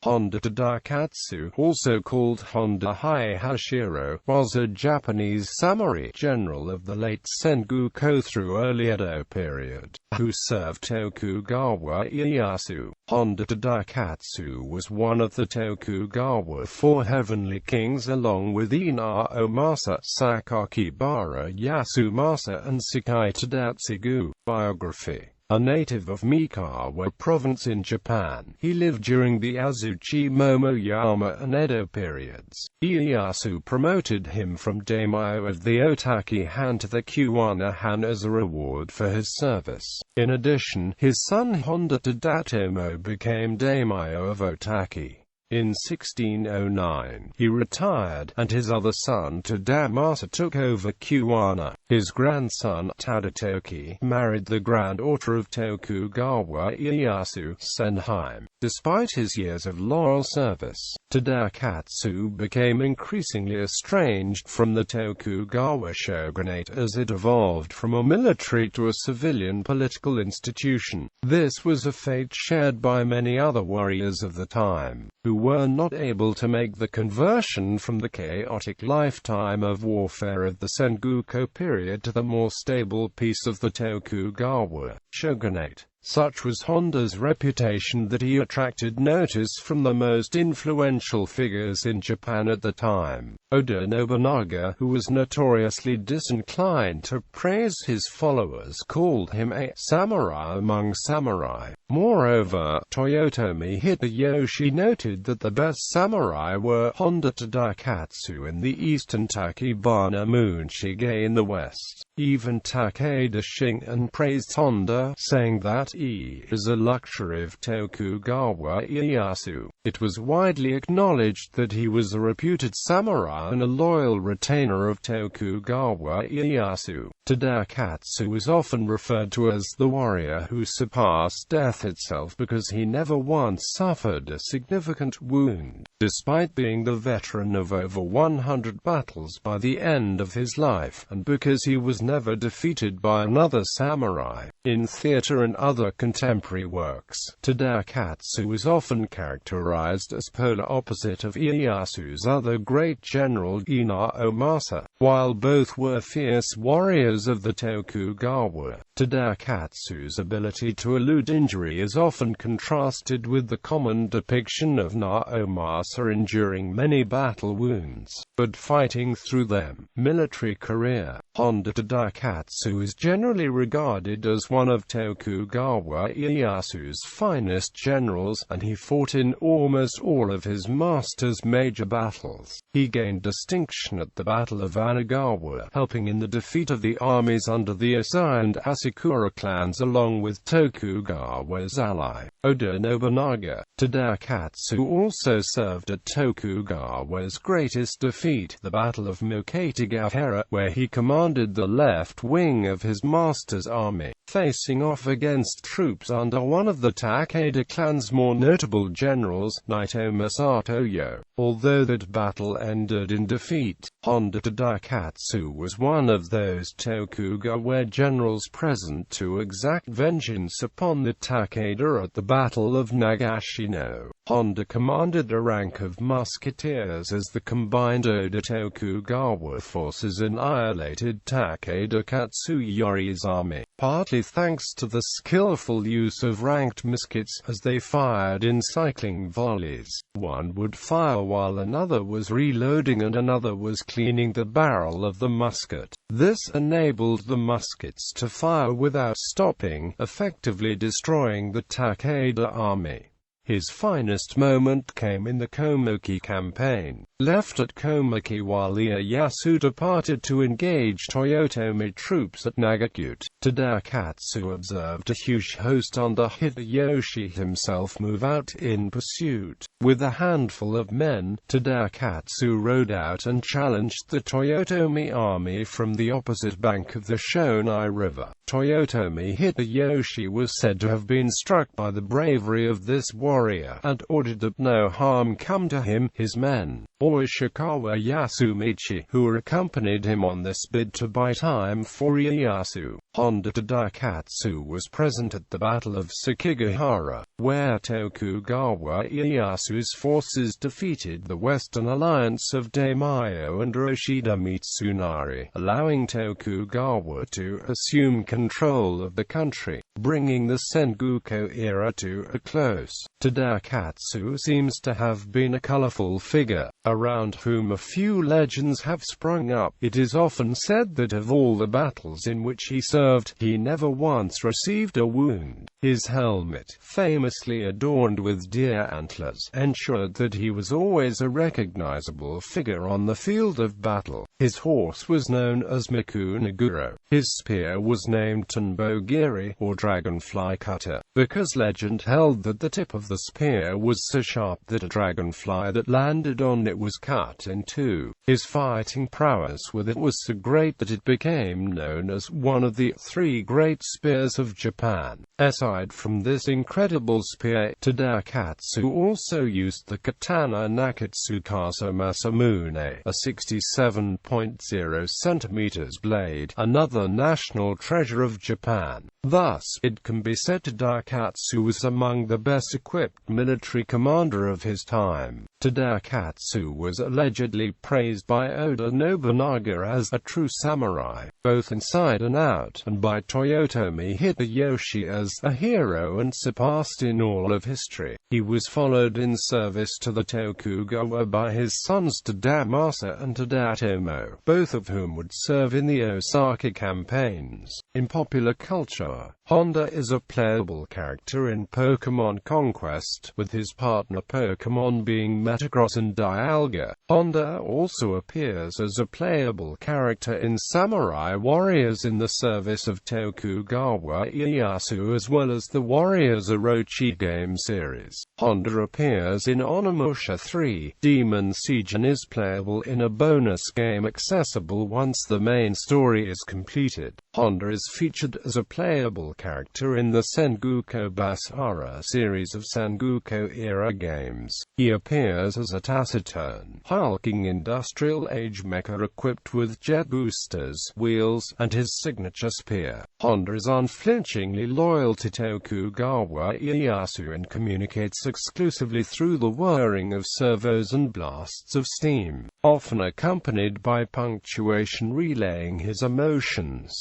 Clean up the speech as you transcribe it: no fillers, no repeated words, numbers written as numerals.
Honda Tadakatsu, also called Honda Heihachirō, was a Japanese samurai general of the late Sengoku through early Edo period, who served Tokugawa Ieyasu. Honda Tadakatsu was one of the Tokugawa Four Heavenly Kings along with Ii Naomasa, Sakakibara, Yasumasa and Sakai. Tadatsugu. Biography. A native of Mikawa Province in Japan, he lived during the Azuchi Momoyama and Edo periods. Ieyasu promoted him from daimyo of the Otaki Han to the Kuwana Han as a reward for his service. In addition, his son Honda Tadatomo became daimyo of Otaki. In 1609, he retired, and his other son Tadamasa took over Kuwana. His grandson Tadatsugu married the granddaughter of Tokugawa Ieyasu, Senheim. Despite his years of loyal service, Tadakatsu became increasingly estranged from the Tokugawa shogunate as it evolved from a military to a civilian political institution. This was a fate shared by many other warriors of the time, who were not able to make the conversion from the chaotic lifetime of warfare of the Sengoku period to the more stable peace of the Tokugawa shogunate. Such was Honda's reputation that he attracted notice from the most influential figures in Japan at the time. Oda Nobunaga, who was notoriously disinclined to praise his followers, called him a samurai among samurai. Moreover, Toyotomi Hideyoshi noted that the best samurai were Honda Tadakatsu in the east and Takibana Munshige in the west. Even Takeda Shingen praised Honda, saying that he is a luxury of Tokugawa Ieyasu. It was widely acknowledged that he was a reputed samurai and a loyal retainer of Tokugawa Ieyasu. Tadakatsu was often referred to as the warrior who surpassed death itself because he never once suffered a significant wound, despite being the veteran of over 100 battles by the end of his life, and because he was never defeated by another samurai. In theater and other contemporary works, Tadakatsu was often characterized as polar opposite of Ieyasu's other great general Ii Naomasa. While both were fierce warriors of the Tokugawa, Tadakatsu's ability to elude injury is often contrasted with the common depiction of Naomasa enduring many battle wounds, but fighting through them. Military career. Honda Tadakatsu is generally regarded as one of Tokugawa Ieyasu's finest generals, and he fought in almost all of his master's major battles. He gained distinction at the Battle of Anagawa, helping in the defeat of the armies under the Asai and Asakura clans along with Tokugawa's ally, Oda Nobunaga. Tadakatsu also served at Tokugawa's greatest defeat, the Battle of Mokatagahara, where he commanded the left wing of his master's army, facing off against troops under one of the Takeda clan's more notable generals, Naito Masatoyo. Although that battle ended in defeat, Honda Tadakatsu was one of those Tokugawa generals present to exact vengeance upon the Takeda at the Battle of Nagashino. Honda commanded a rank of musketeers as the combined Oda Tokugawa forces annihilated Takeda Katsuyori's army, partly thanks to the skillful use of ranked muskets, as they fired in cycling volleys. One would fire while another was reloading and another was cleaning the barrel of the musket. This enabled the muskets to fire without stopping, effectively destroying the Takeda army. His finest moment came in the Komuki campaign. Left at Komuki while Ieyasu departed to engage Toyotomi troops at Nagakute, Tadakatsu observed a huge host under Hideyoshi himself move out in pursuit. With a handful of men, Tadakatsu rode out and challenged the Toyotomi army from the opposite bank of the Shonai River. Toyotomi Hideyoshi was said to have been struck by the bravery of this warrior warrior, and ordered that no harm come to him. His men, or Ishikawa Yasumichi, who accompanied him on this bid to buy time for Ieyasu.Honda Tadakatsu, was present at the Battle of Sakakibara, where Tokugawa Ieyasu's forces defeated the Western alliance of Daimyo and Yoshida Mitsunari, allowing Tokugawa to assume control of the country, bringing the Sengoku era to a close. Tadakatsu seems to have been a colorful figure, around whom a few legends have sprung up. It is often said that of all the battles in which he served, he never once received a wound. His helmet, famously adorned with deer antlers, ensured that he was always a recognizable figure on the field of battle. His horse was known as Mikunaguro. His spear was named Tanbogiri, or dragonfly cutter, because legend held that the tip of the spear was so sharp that a dragonfly that landed on it was cut in two. His fighting prowess with it was so great that it became known as one of the three great spears of Japan. Aside from this incredible spear, Tadakatsu also used the katana Nakatsu Masamune, a 67.0 cm blade, another national treasure of Japan. Thus, it can be said Tadakatsu was among the best equipped military commander of his time. Tadakatsu was allegedly praised by Oda Nobunaga as a true samurai, both inside and out, and by Toyotomi Hideyoshi as a hero and surpassed in all of history. He was followed in service to the Tokugawa by his sons Tadamasa and Tadatomo, both of whom would serve in the Osaka campaigns. In popular culture, Honda is a playable character in Pokémon Conquest, with his partner Pokémon being Metagross and Dialga. Honda also appears as a playable character in Samurai Warriors in the service of Tokugawa Ieyasu, as well as the Warriors Orochi game series. Honda appears in Onimusha 3, Demon Siege, and is playable in a bonus game accessible once the main story is completed. Honda is featured as a playable character in the Sengoku Basara series of Sengoku-era games. He appears as a taciturn, hulking industrial age mecha equipped with jet boosters, wheels, and his signature spear. Honda is unflinchingly loyal to Tokugawa Ieyasu and communicates exclusively through the whirring of servos and blasts of steam, often accompanied by punctuation relaying his emotions.